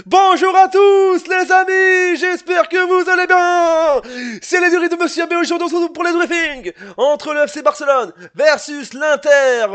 Bonjour à tous les amis, j'espère que vous allez bien. C'est les durées de Monsieur B. Aujourd'hui on se retrouve pour les briefings entre le FC Barcelone versus l'Inter.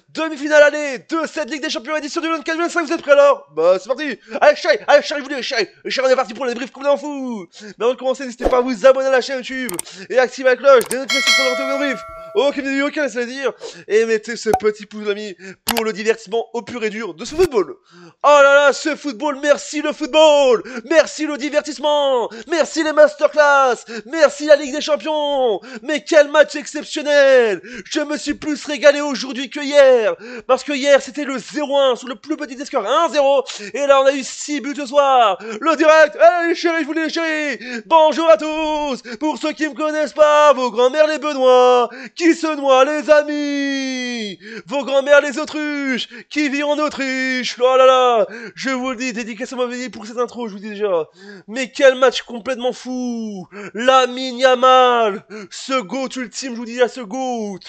Demi-finale aller de cette Ligue des Champions édition du 24-25, vous êtes prêts alors? Bah c'est parti. Allez chérie, je vous dis chérie, on est parti pour les briefs complètement fous. Mais avant de commencer, n'hésitez pas à vous abonner à la chaîne YouTube et activer la cloche des notifications pour ne rater aucun brief. Aucune vidéo, aucun laisse dire. Et mettez ce petit pouce ami pour le divertissement au pur et dur de ce football. Oh là là, ce football, merci le football, merci le divertissement, merci les masterclass, merci la Ligue des Champions. Mais quel match exceptionnel. Je me suis plus régalé aujourd'hui que hier, parce que hier c'était le 0-1 sur le plus petit des scores, 1-0, et là on a eu 6 buts ce soir. Le direct, allez chérie, je vous dis les chéris, bonjour à tous. Pour ceux qui me connaissent pas, vos grands-mères les Benoît, qui se noient les amis, vos grands-mères les autruches, qui vivent en Autriche, oh là là, je vous le dis, dédicace à ma vie pour cette intro, je vous dis déjà. Mais quel match complètement fou. Lamine Yamal, ce GOAT ultime, je vous dis déjà, ce GOAT.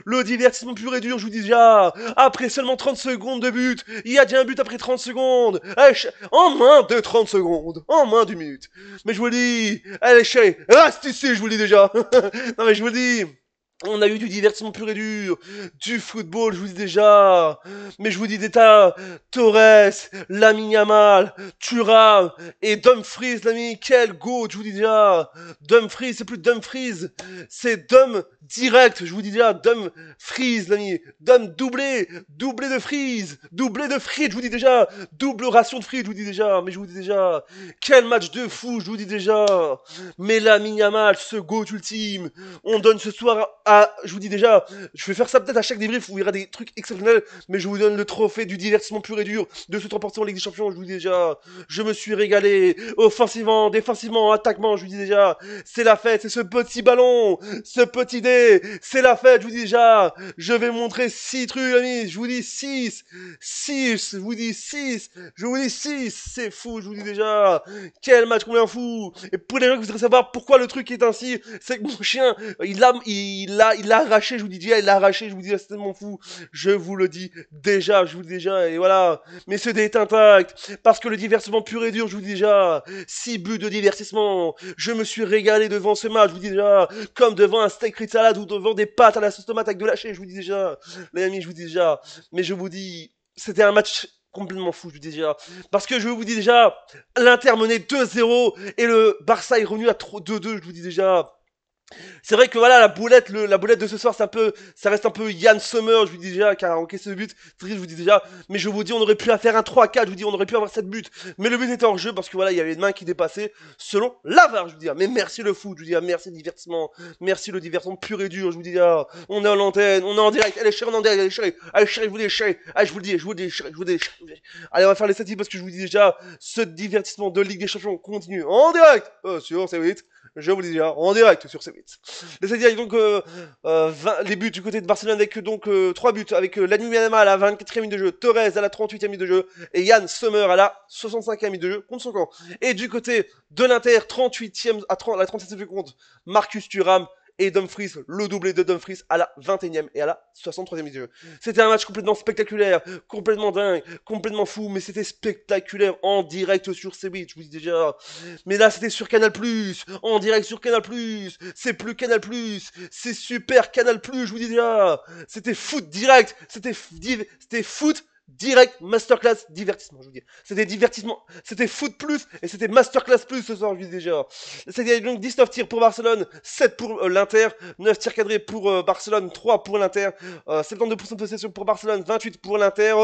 Le divertissement pur et dur, je vous dis déjà. Après seulement 30 secondes de but, il y a déjà un but après 30 secondes. Allez, en moins de 30 secondes, en moins d'une minute. Mais je vous le dis, allez chérie, reste ici, je vous le dis déjà. Non mais je vous le dis. On a eu du divertissement pur et dur, du football, je vous dis déjà. Mais je vous dis déjà, Torres, Lamine Yamal, Thuram et Dumfries, l'ami, quel go, je vous dis déjà. Dumfries, c'est plus Dumfries, c'est Dum direct, je vous dis déjà, Dumfries, l'ami. Dum doublé, doublé de Freeze, doublé de frites, je vous dis déjà. Double ration de frites, je vous dis déjà. Mais je vous dis déjà, quel match de fou, je vous dis déjà. Mais Lamine Yamal, ce go ultime, on donne ce soir je vous dis déjà, je vais faire ça peut-être à chaque débrief où il y aura des trucs exceptionnels, mais je vous donne le trophée du divertissement pur et dur de ce remporté en Ligue des Champions, je vous dis déjà, je me suis régalé, offensivement, défensivement, attaquement, je vous dis déjà, c'est la fête, c'est ce petit ballon, ce petit dé, c'est la fête, je vous dis déjà, je vais montrer 6 trucs, amis, je vous dis 6, je vous dis 6, je vous dis 6, c'est fou, je vous dis déjà, quel match combien fou, et pour les gens qui voudraient savoir pourquoi le truc est ainsi, c'est que mon chien, il l'a arraché, je vous dis déjà, il l'a arraché, je vous dis, c'est tellement fou. Je vous le dis déjà, je vous le dis déjà, et voilà. Mais ce dé est intact, parce que le divertissement pur et dur, je vous dis déjà, 6 buts de divertissement. Je me suis régalé devant ce match, je vous dis déjà, comme devant un steak frites salade ou devant des pâtes à la sauce tomate avec de l'haché, je vous dis déjà. Les amis, je vous dis déjà. Mais je vous dis, c'était un match complètement fou, je vous dis déjà. Parce que je vous dis déjà, l'Inter menait 2-0 et le Barça est revenu à 2-2, je vous dis déjà. C'est vrai que voilà, la boulette de ce soir, ça reste un peu Yann Sommer, je vous dis déjà, qui a encaissé ce but. Triste, je vous dis déjà. Mais je vous dis, on aurait pu faire un 3-4, je vous dis, on aurait pu avoir 7 buts. Mais le but était hors jeu parce que voilà, il y avait une main qui dépassait selon la VAR, je vous dis. Mais merci le foot, je vous dis, merci le divertissement. Merci le divertissement pur et dur, je vous dis, on est en antenne, on est en direct. Allez, chérie, on est en direct, allez, chérie, je vous dis, chérie. Allez, je vous le dis, chérie, je vous le dis, chérie. Allez, on va faire les statistiques parce que je vous dis déjà, ce divertissement de Ligue des Champions continue en direct sur C8. Je vous le dis déjà, en direct sur C8. C'est-à-dire donc les buts du côté de Barcelone avec donc 3 buts avec Lamine Yamal à la 24e minute de jeu, Torres à la 38e minute de jeu et Yann Sommer à la 65e minute de jeu contre son camp. Et du côté de l'Inter, 38e à la 37e seconde, Marcus Thuram et Dumfries, le doublé de Dumfries à la 21e et à la 63e minute de jeu. C'était un match complètement spectaculaire, complètement dingue, complètement fou, mais c'était spectaculaire en direct sur C8, je vous dis déjà. Mais là, c'était sur Canal+, en direct sur Canal+, c'est plus Canal+, c'est super Canal+, je vous dis déjà. C'était foot direct, c'était foot direct, masterclass, divertissement, je vous dis. C'était divertissement, c'était foot plus, et c'était masterclass plus ce soir, je vous dis déjà. C'était donc 19 tirs pour Barcelone, 7 pour l'Inter, 9 tirs cadrés pour Barcelone, 3 pour l'Inter, 72% de possession pour Barcelone, 28 pour l'Inter,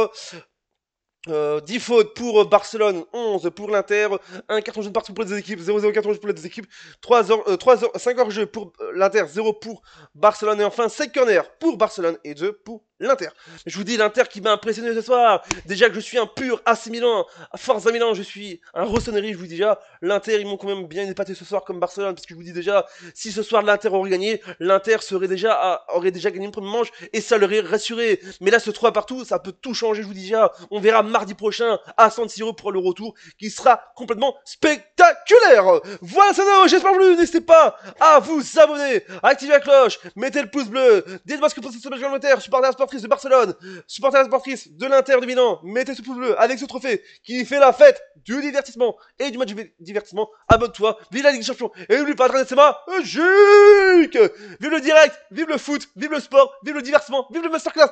10 fautes pour Barcelone, 11 pour l'Inter, 1 carton jaune partout pour les deux équipes, 0-0 carton jaune pour les deux équipes, 5 hors-jeu pour l'Inter, 0 pour Barcelone et enfin 5 corners pour Barcelone et 2 pour l'Inter. Je vous dis l'Inter qui m'a impressionné ce soir. Déjà que je suis un pur AC Milan, à Forza Milan, je suis un Rossoneri, je vous dis déjà. L'Inter, ils m'ont quand même bien épaté ce soir comme Barcelone parce que je vous dis déjà, si ce soir l'Inter aurait gagné, l'Inter aurait déjà gagné une première manche et ça leur aurait rassuré. Mais là, ce 3 partout, ça peut tout changer, je vous dis déjà. On verra mardi prochain à San Siro pour le retour qui sera complètement spectaculaire. Voilà, ça va, j'espère que vous n'hésitez pas à vous abonner, à activer la cloche, mettez le pouce bleu, dites-moi ce que vous pensez de ce match commentaire, supporter supportrices de Barcelone, supporters et supportrices de l'Inter de Milan, mettez ce pouce bleu avec ce trophée qui fait la fête du divertissement et du match du divertissement. Abonne-toi, vive la Ligue des Champions et n'oublie pas d'adresser ma Vive le direct, vive le foot, vive le sport, vive le divertissement, vive le masterclass.